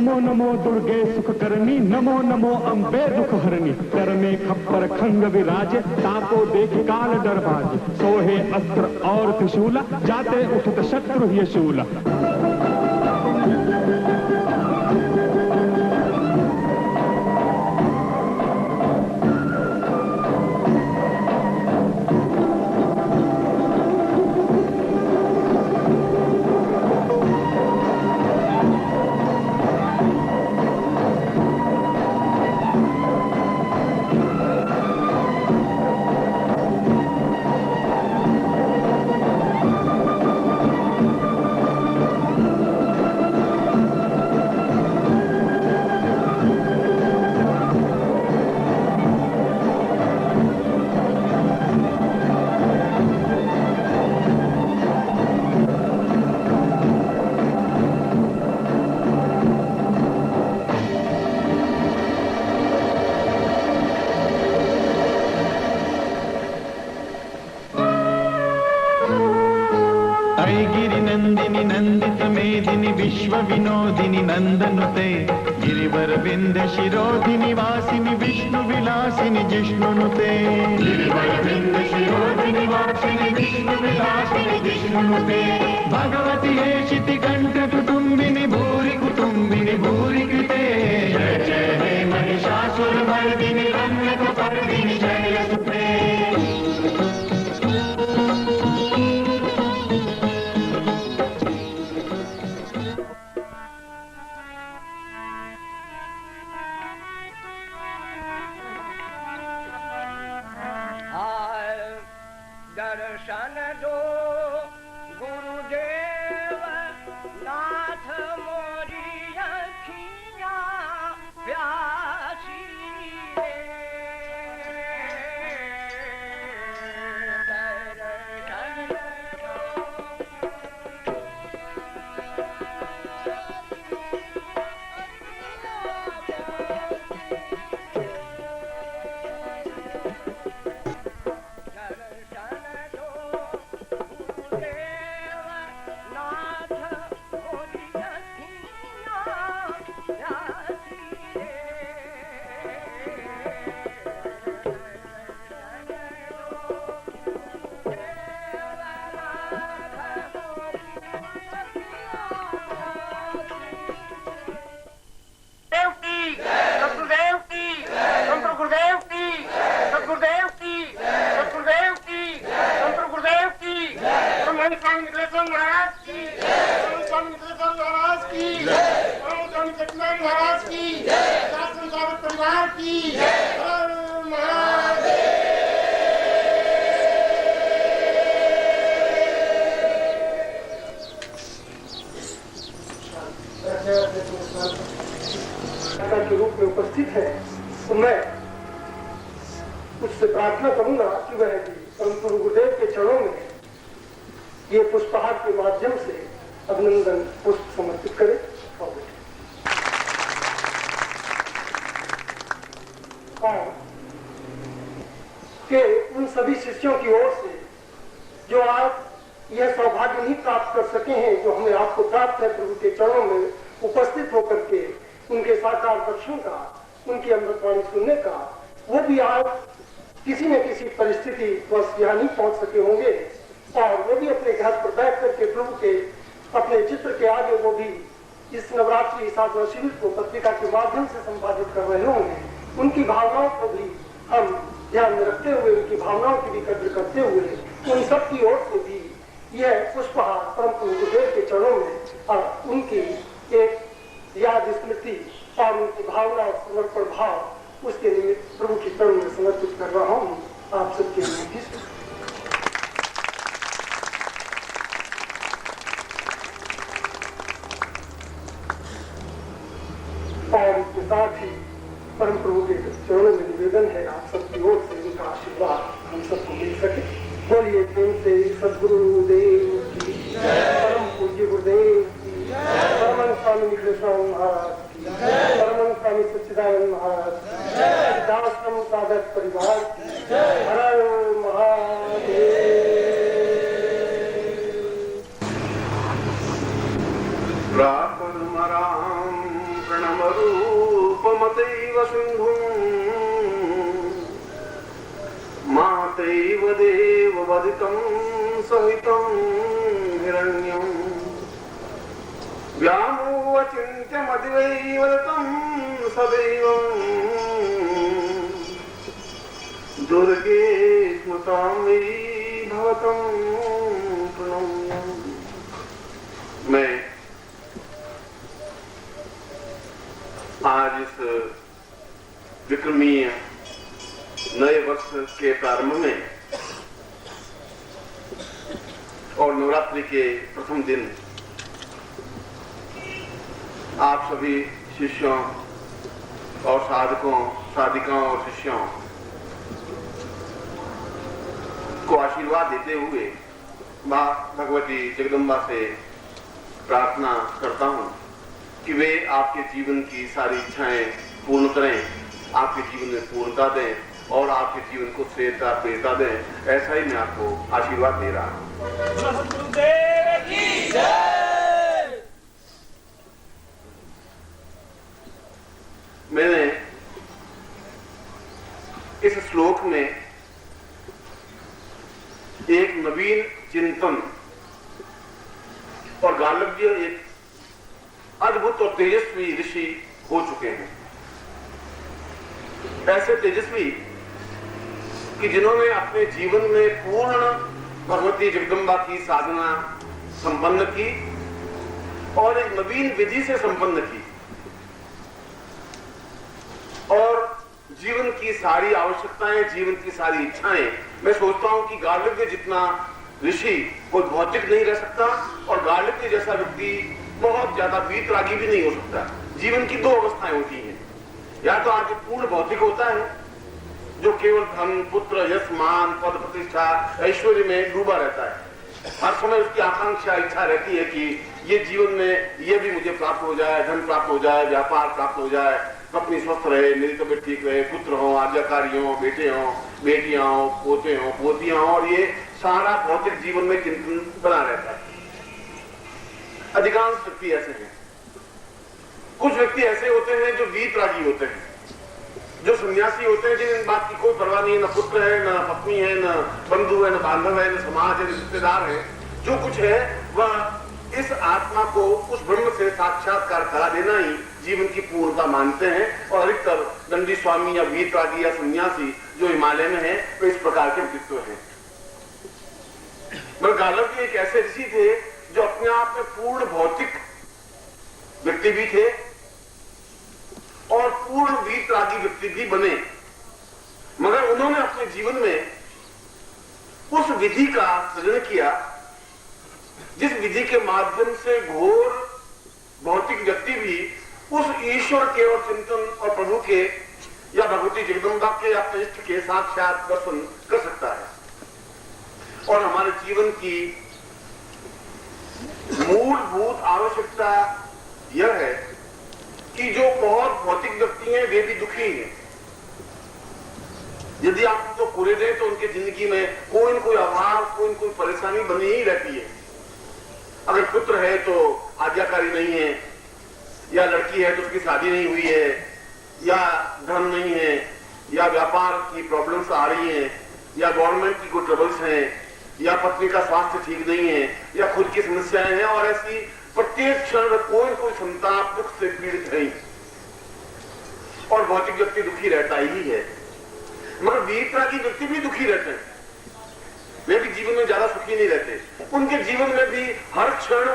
नमो नमो दुर्गे सुख करनी, नमो नमो अम्बे दुख हरनी। कर में खप्पर खंग विराजे, ताको देख काल डरबाजे। सोहे अस्त्र और त्रिशूला, जाते उठत शत्रु ही शूला। गिरिनंदिनी नंदित मेदिनी विश्व विनोदिनी नंदनुते। गिरिवर विंध्य शिरोधिनी वासिनी विष्णु विलासिनी जिष्णुनुते। गिरिवर विंध्य शिरोधिनी वासिनी विष्णु विलासिनी जिष्णुनुते। भगवती हे शितिकंठ कुटुंबिनी भूरि कुटुंबिनी भूरि कृते। जय जय हे महिषासुर मर्दिनी रम्यक पर्दिनी जय सुते। दर्शन दो गुरुदेव नाथ मोरी अखियाँ प्यासी रे। दर्शन दो के रूप में उपस्थित है, तो मैं उससे प्रार्थना करूंगा कि वह भी परम गुरुदेव के चरणों में ये पुष्पहार के माध्यम से अभिनंदन पुष्प समर्पित करे। और कि उन सभी शिष्यों की ओर से जो आज यह सौभाग्य नहीं प्राप्त कर सके हैं, जो हमें आपको प्राप्त है प्रभु के चरणों में उपस्थित होकर के उनके साकार दर्शन का, उनकी अमृतवाणी सुनने का, वो भी आज किसी न किसी परिस्थिति बस यहाँ नहीं पहुंच सके होंगे और वो भी अपने घर पर बैठ करके प्रभु के अपने चित्र के आगे वो भी इस नवरात्रि साधना शिविर को पत्रिका के माध्यम से संपादित कर रहे होंगे। उनकी भावनाओं को भी हम ध्यान में रखते हुए, उनकी भावनाओं की भी कद्र करते हुए उन सब की ओर से भी यह पुष्पहार परम गुरुदेव के चरणों में और उनकी एक याद स्मृति और उनकी भावना और समर्पण भाव उसके निमित्त प्रभु की चरण में समर्पित कर रहा हूँ आप सबके लिए। और इसके साथ ही परम प्रभु के चरणों में निवेदन है आप सबकी ओर से उनका आशीर्वाद हम सबको मिल सके। बोलिए प्रेम से सद्गुरुदेव की, परम पूज्य गुरुदेव की, परमानंद स्वामी निखिलेश्वर महाराज की, परमानंद स्वामी सच्चिदानंद महाराज की, दासम साधक परिवार की, हर महादेव। प्रातर्मरां देवदेव वदितं सहितं हिरण्यं व्यामोऽचिन्त्यमतिवैवदतं सदैवं दुर्गे स्मृतां वै भवतं प्रणम्य। मैं आज इस विक्रमीय नए वर्ष के प्रारंभ में और नवरात्रि के प्रथम दिन आप सभी शिष्यों और साधकों, साधिकाओं और शिष्यों को आशीर्वाद देते हुए मां भगवती जगदम्बा से प्रार्थना करता हूं कि वे आपके जीवन की सारी इच्छाएं पूर्ण करें, आपके जीवन में पूर्णता दें और आपके जीवन को श्रेयता प्रियता दें। ऐसा ही मैं आपको आशीर्वाद दे रहा हूं। मैंने इस श्लोक में एक नवीन चिंतन और गालव्य एक अद्भुत और तेजस्वी ऋषि हो चुके हैं। ऐसे तेजस्वी कि जिन्होंने अपने जीवन में पूर्ण भगवती जगदम्बा की साधना संपन्न की और एक नवीन विधि से संपन्न की और जीवन की सारी आवश्यकताएं, जीवन की सारी इच्छाएं, मैं सोचता हूं कि गालव्य जितना ऋषि कोई भौतिक नहीं रह सकता और गालव्य जैसा व्यक्ति बहुत ज्यादा वीतरागी भी नहीं हो सकता। जीवन की दो अवस्थाएं होती हैं, या तो आगे पूर्ण भौतिक होता है जो केवल धन, पुत्र, यश, मान, पद, प्रतिष्ठा, ऐश्वर्य में डूबा रहता है। हर समय उसकी आकांक्षा, इच्छा रहती है कि ये जीवन में ये भी मुझे प्राप्त हो जाए, धन प्राप्त हो जाए, व्यापार प्राप्त हो जाए, पत्नी स्वस्थ रहे, मेरी तबियत ठीक रहे, पुत्र हो, आज्ञाकारी हो, बेटे हो, बेटियां हो, पोते हो, पोतियां हो, और ये सारा भौतिक जीवन में चिंतन बना रहता है। अधिकांश व्यक्ति ऐसे हैं। कुछ व्यक्ति ऐसे होते हैं जो वीतरागी होते हैं, जो सन्यासी होते हैं, जिन बात की कोई परवाह नहीं, न पुत्र है, न पत्नी है, न बंधु है, न बांधव है, न समाज है, न रिश्तेदार है। जो कुछ है वह इस आत्मा को उस ब्रह्म से साक्षात्कार करा देना ही जीवन की पूर्णता मानते हैं। और अधिकतर दंडी स्वामी या वीतरागी या सन्यासी जो हिमालय में है वो इस प्रकार के व्यक्तित्व है। मगर गालव्य एक ऐसे ऋषि थे जो अपने आप में पूर्ण भौतिक व्यक्ति भी थे और पूर्ण वीतरागी व्यक्ति भी बने, मगर उन्होंने अपने जीवन में उस विधि का सृजन किया जिस विधि के माध्यम से घोर भौतिक व्यक्ति भी उस ईश्वर के और चिंतन और प्रभु के या भगवती जगदम्बा के या इष्ट के साक्षात दर्शन कर सकता है। और हमारे जीवन की मूलभूत आवश्यकता यह है कि जो बहुत भौतिक व्यक्ति हैं वे भी दुखी हैं। यदि आप उनको पूरे दें तो उनकी जिंदगी में कोई न कोई अभाव, कोई न कोई परेशानी बनी ही रहती है। अगर पुत्र है तो आज्ञाकारी नहीं है, या लड़की है तो उसकी शादी नहीं हुई है, या धन नहीं है, या व्यापार की प्रॉब्लम्स आ रही हैं, या गवर्नमेंट की कोई ट्रबल्स हैं, या पत्नी का स्वास्थ्य ठीक नहीं है, या खुद की समस्याएं हैं, और ऐसी प्रत्येक क्षण कोई कोई संताप दुख से पीड़ित है। और भौतिक व्यक्ति दुखी रहता ही है, मगर वीतरागी व्यक्ति भी दुखी रहते हैं। वे भी जीवन में ज्यादा सुखी नहीं रहते। उनके जीवन में भी हर क्षण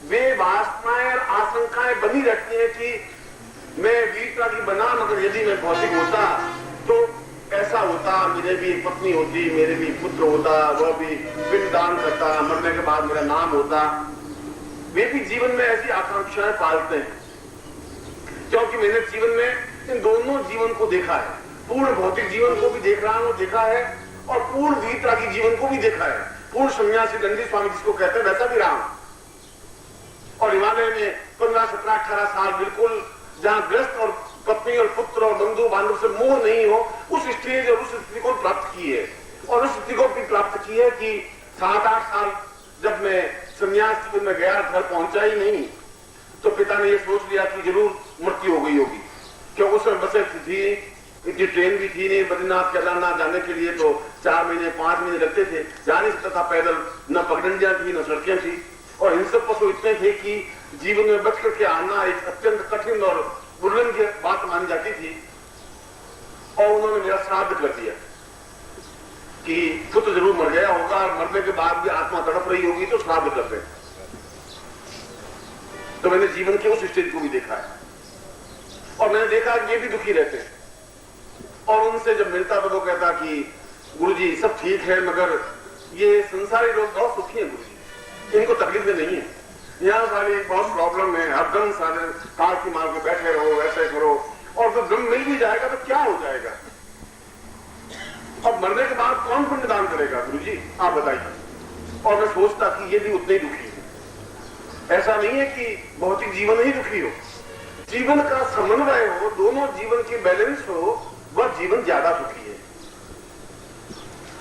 वे वासनाएं और आशंकाएं बनी रहती हैं कि मैं वीतरागी बना, मगर यदि मैं भौतिक होता तो ऐसा होता, मेरे भी एक पत्नी होती, मेरे भी पुत्र होता, वह भी पिंडदान करता, मरने के बाद मेरा नाम होता। वे भी जीवन में ऐसी आकांक्षाएं पालते हैं, क्योंकि मैंने जीवन में इन दोनों जीवन को देखा है। पूर्ण भौतिक जीवन को भी देखा है और पूर्ण वीतरागी जीवन को भी देखा है। पूर्ण सन्यासी दंडी स्वामी जिसको कहते हैं वैसा भी रहा हूं। और हिमालय में 15, 17, 18 साल बिल्कुल जहां ग्रस्त और पत्नी और पुत्र और बंधु बांधव से मोह नहीं हो, उस स्टेज और उस स्थिति को प्राप्त की है। और उस स्थिति को भी प्राप्त की है कि 7-8 साल जब मैं संन्यास जीवन में गया, घर पहुंचा ही नहीं, तो पिता ने यह सोच लिया कि जरूर मृत्यु हो गई होगी, क्योंकि उसमें बसे थी इतनी ट्रेन भी थी नहीं, बद्रीनाथ केदारनाथ जाने के लिए तो 4 महीने 5 महीने लगते थे, जा नहीं सकता था पैदल, न पगडंडियां थी न सड़कें थी, और हिंसक पशु इतने थे कि जीवन में बच करके आना एक अत्यंत कठिन और दुर्लभ की बात मानी जाती थी। और उन्होंने मेरा श्राद्ध कर दिया कि पुत्र जरूर मर गया होगा और मरने के बाद भी आत्मा तड़प रही होगी तो श्राद्ध कर दे। तो मैंने जीवन के उस स्टेज को भी देखा है, और मैंने देखा कि ये भी दुखी रहते हैं। और उनसे जब मिलता तो वो कहता कि गुरुजी सब ठीक है, मगर ये संसारी लोग बहुत सुखी हैं गुरुजी, इनको तकलीफें नहीं है, यहाँ सारी बहुत प्रॉब्लम है, हरदम सारे कार की मार के बैठे रहो, ऐसे करो, और जब दम मिल भी जाएगा तो क्या हो जाएगा, अब मरने के बाद कौन पुण्यदान करेगा गुरुजी, आप बताइए। और मैं सोचता कि ये भी उतने ही दुखी है। ऐसा नहीं है कि भौतिक जीवन ही दुखी हो, जीवन का समन्वय हो, दोनों जीवन की बैलेंस हो, वह जीवन ज्यादा सुखी है।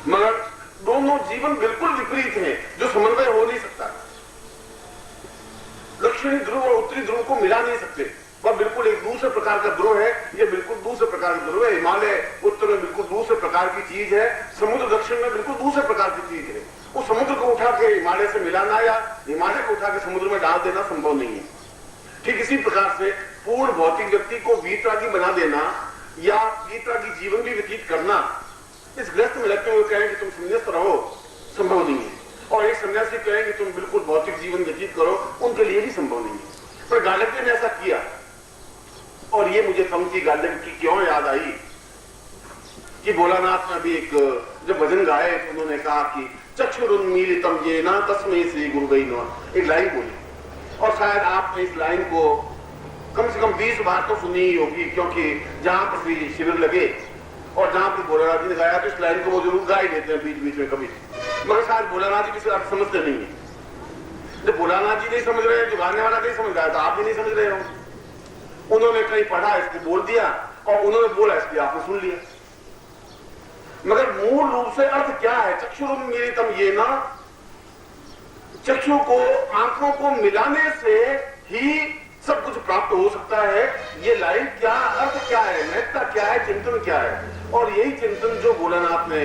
मगर दोनों जीवन बिल्कुल विपरीत हैं, जो समन्वय हो नहीं सकता। दक्षिणी ध्रुव और उत्तरी ध्रुव को मिला नहीं सकते, वह बिल्कुल एक दूसरे प्रकार का ध्रुव है, यह बिल्कुल दूसरे प्रकार का ध्रुव है। हिमालय उत्तर में बिल्कुल दूसरे प्रकार की चीज है, समुद्र दक्षिण में बिल्कुल दूसरे प्रकार की चीज है। उस समुद्र को उठा के हिमालय से मिलाना या हिमालय को उठा के समुद्र में डाल देना संभव नहीं है। ठीक इसी प्रकार से पूर्ण भौतिक व्यक्ति को वीतरागी बना देना या वीतरागी जीवन भी व्यतीत करना, इस ग्रस्त में लगते हुए कहें कि तुम संन्यास्त रहो, संभव नहीं है। और एक सन्यासी कहें कि तुम बिल्कुल भौतिक जीवन व्यतीत करो, उनके लिए भी संभव नहीं है। पर गालव्य ने ऐसा किया, और ये मुझे पंक्ति गालव्य की क्यों याद आई कि भोलानाथ ने भी एक जब भजन गाए तो उन्होंने कहा कि चक्षुरुन्मीलितम येन तस्मै श्री गुरुवे नमः, एक लाइन बोली, और शायद आपने इस लाइन को कम से कम 20 बार तो सुनी ही होगी, क्योंकि जहां पर भी शिविर लगे और जहां पर भोलानाथ जी ने गाया तो इस लाइन को वो जरूर गा ही देते हैं बीच बीच में कभी, मगर शायद भोलानाथ जी किसी अर्थ समझते नहीं है। जब भोलानाथ जी नहीं समझ रहे, जो गाने वाला नहीं समझ रहा है, तो आप भी नहीं समझ रहे हो। उन्होंने कहीं पढ़ा इसको बोल दिया, और उन्होंने बोला इसलिए आपने सुन लिया, मगर मूल रूप से अर्थ क्या है? चक्षुरुन्मीलितम येन, चक्षु को आंखों को मिलाने से ही सब कुछ प्राप्त हो सकता है। ये लाइन क्या अर्थ क्या है, महत्ता क्या है, चिंतन क्या है? और यही चिंतन जो भोलानाथ ने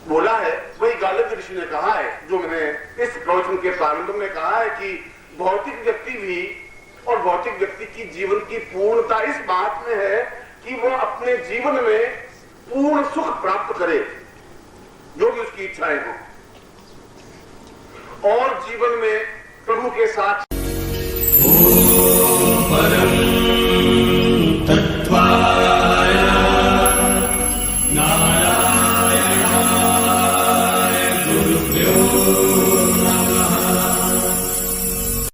बोला है वही गालव्य ऋषि ने कहा है, जो मैंने इस प्रवचन के प्रारंभ में कहा है कि भौतिक व्यक्ति भी और भौतिक व्यक्ति की जीवन की पूर्णता इस बात में है कि वह अपने जीवन में पूर्ण सुख प्राप्त करे, जो भी उसकी इच्छाएं हो, और जीवन में प्रभु के साथ